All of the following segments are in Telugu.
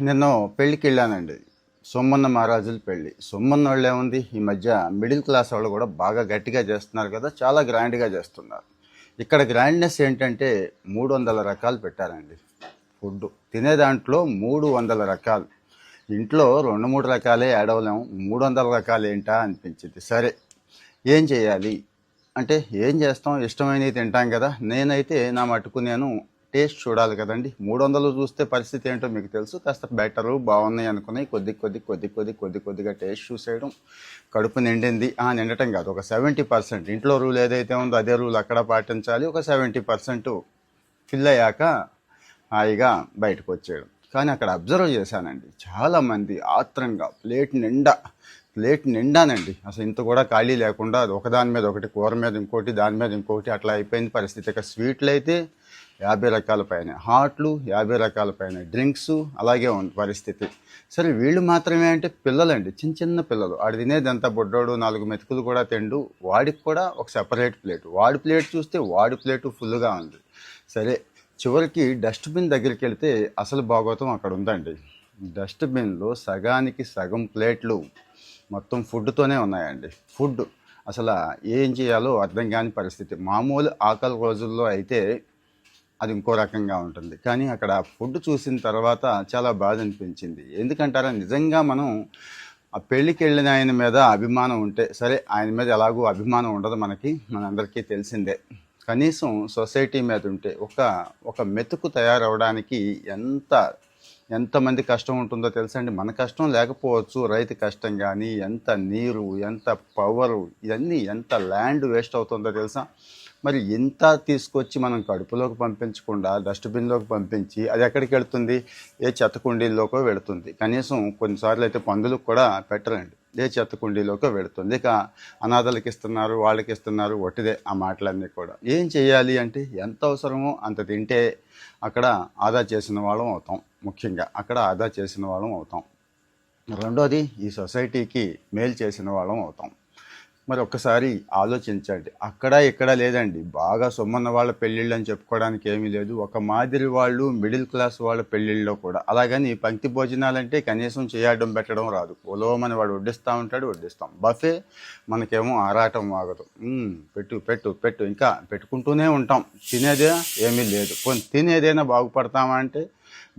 నిన్న పెళ్ళికెళ్ళానండి. సోమన్న మహారాజుల పెళ్ళి. సోమన్నోళ్ళు ఏముంది, ఈ మధ్య మిడిల్ క్లాస్ వాళ్ళు కూడా బాగా గట్టిగా చేస్తున్నారు కదా, చాలా గ్రాండ్గా చేస్తున్నారు. ఇక్కడ గ్రాండ్నెస్ ఏంటంటే 300 రకాలు పెట్టారండి. ఫుడ్ తినే దాంట్లో 300 రకాలు. ఇంట్లో 2-3 రకాలే ఏడవలేము, 300 రకాలు ఏంటా అనిపించింది. సరే, ఏం చేయాలి అంటే ఏం చేస్తాం, ఇష్టమైనవి తింటాం కదా. నేనైతే నా మటుకు నేను టేస్ట్ చూడాలి కదండి. 300 చూస్తే పరిస్థితి ఏంటో మీకు తెలుసు. కాస్త బెటరు బాగున్నాయి అనుకున్నాయి కొద్దిగా టేస్ట్ చూసేయడం. కడుపు నిండింది, నిండటం కాదు, ఒక 70%. ఇంట్లో రూల్ ఏదైతే ఉందో అదే రూల్ అక్కడ పాటించాలి. ఒక 70% ఫిల్ అయ్యాక హాయిగా బయటకు వచ్చేయడం. కానీ అక్కడ అబ్జర్వ్ చేశానండి, చాలామంది ఆత్రంగా ప్లేట్ నిండానండి. అసలు ఇంత కూడా ఖాళీ లేకుండా ఒకదాని మీద ఒకటి, కూర మీద ఇంకోటి, దాని మీద ఇంకోటి, అట్లా అయిపోయింది పరిస్థితి. ఇక స్వీట్లు అయితే 50 రకాల పైన, హాట్లు 50 రకాల పైన, డ్రింక్స్ అలాగే ఉంది పరిస్థితి. సరే, వీళ్ళు మాత్రమే అంటే పిల్లలండి, చిన్న పిల్లలు. ఆడు తినేది ఎంత, బొడ్డోడు 4 మెతుకులు కూడా తిండు, వాడికి కూడా ఒక సెపరేట్ ప్లేట్. వాడి ప్లేట్ చూస్తే వాడి ప్లేటు ఫుల్గా ఉంది. సరే, చివరికి డస్ట్బిన్ దగ్గరికి వెళ్తే అసలు భాగవతం అక్కడ ఉందండి. డస్ట్బిన్లో సగానికి సగం ప్లేట్లు మొత్తం ఫుడ్తోనే ఉన్నాయండి. ఫుడ్ అసలు ఏం చేయాలో అర్థం కాని పరిస్థితి. మామూలు ఆకలి రోజుల్లో అయితే అది ఇంకో రకంగా ఉంటుంది, కానీ అక్కడ ఫుడ్ చూసిన తర్వాత చాలా బాధ అనిపించింది. ఎందుకంటారా, నిజంగా మనం ఆ పెళ్ళికి వెళ్ళిన ఆయన మీద అభిమానం ఉంటే సరే, ఆయన మీద ఎలాగో అభిమానం ఉండదు మనకి, మనందరికీ తెలిసిందే. కనీసం సొసైటీ మీద ఉంటే ఒక మెతుకు తయారవడానికి ఎంతమంది కష్టం ఉంటుందో తెలుసండి. మన కష్టం లేకపోవచ్చు, రైతు కష్టం, కానీ ఎంత నీరు, ఎంత పవరు, ఇవన్నీ ఎంత ల్యాండ్ వేస్ట్ అవుతుందో తెలుసా. మరి ఇంత తీసుకొచ్చి మనం కడుపులోకి పంపించకుండా డస్ట్బిన్లోకి పంపించి అది ఎక్కడికి వెళుతుంది, ఏ చెత్త కుండీల్లోకో వెళుతుంది. కనీసం కొన్నిసార్లు అయితే పందులకు కూడా పెట్టరండి, ఏ చెత్త కుండీలోకో వెళుతుంది. ఇక అనాథలకి ఇస్తున్నారు, వాళ్ళకి ఇస్తున్నారు, ఒట్టిదే ఆ మాటలన్నీ కూడా. ఏం చేయాలి అంటే, ఎంత అవసరమో అంత తింటే అక్కడ ఆదా చేసిన వాళ్ళం అవుతాం. ముఖ్యంగా అక్కడ ఆదా చేసిన వాళ్ళం అవుతాం. రెండోది, ఈ సొసైటీకి మేలు చేసిన వాళ్ళం అవుతాం. మరి ఒక్కసారి ఆలోచించండి. అక్కడ ఇక్కడ లేదండి, బాగా సొమ్మన్న వాళ్ళ పెళ్ళిళ్ళు అని చెప్పుకోవడానికి ఏమీ లేదు. ఒక మాదిరి వాళ్ళు మిడిల్ క్లాస్ వాళ్ళ పెళ్ళిళ్ళలో కూడా అలాగని పంక్తి భోజనాలంటే కనీసం చేయడం పెట్టడం రాదు. పొలోమని వాడు వడ్డిస్తూ ఉంటాడు, వడ్డిస్తాం. బఫే మనకేమో ఆరాటం ఆగదు. పెట్టు పెట్టు పెట్టు, ఇంకా పెట్టుకుంటూనే ఉంటాం. తినేదే ఏమీ లేదు. తినేదైనా బాగుపడతామా అంటే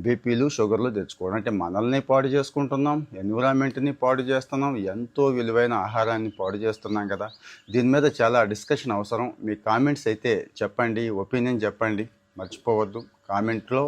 బీపీలు, షుగర్లు తెచ్చుకోవడం. అంటే మనల్ని పాడు చేసుకుంటున్నాం, ఎన్విరాన్మెంట్ని పాడు చేస్తున్నాం, ఎంతో విలువైన ఆహారాన్ని పాడు చేస్తున్నాం కదా. దీని మీద చాలా డిస్కషన్ అవసరం. మీ కామెంట్స్ అయితే చెప్పండి, ఒపీనియన్ చెప్పండి, మర్చిపోవద్దు. కామెంట్లో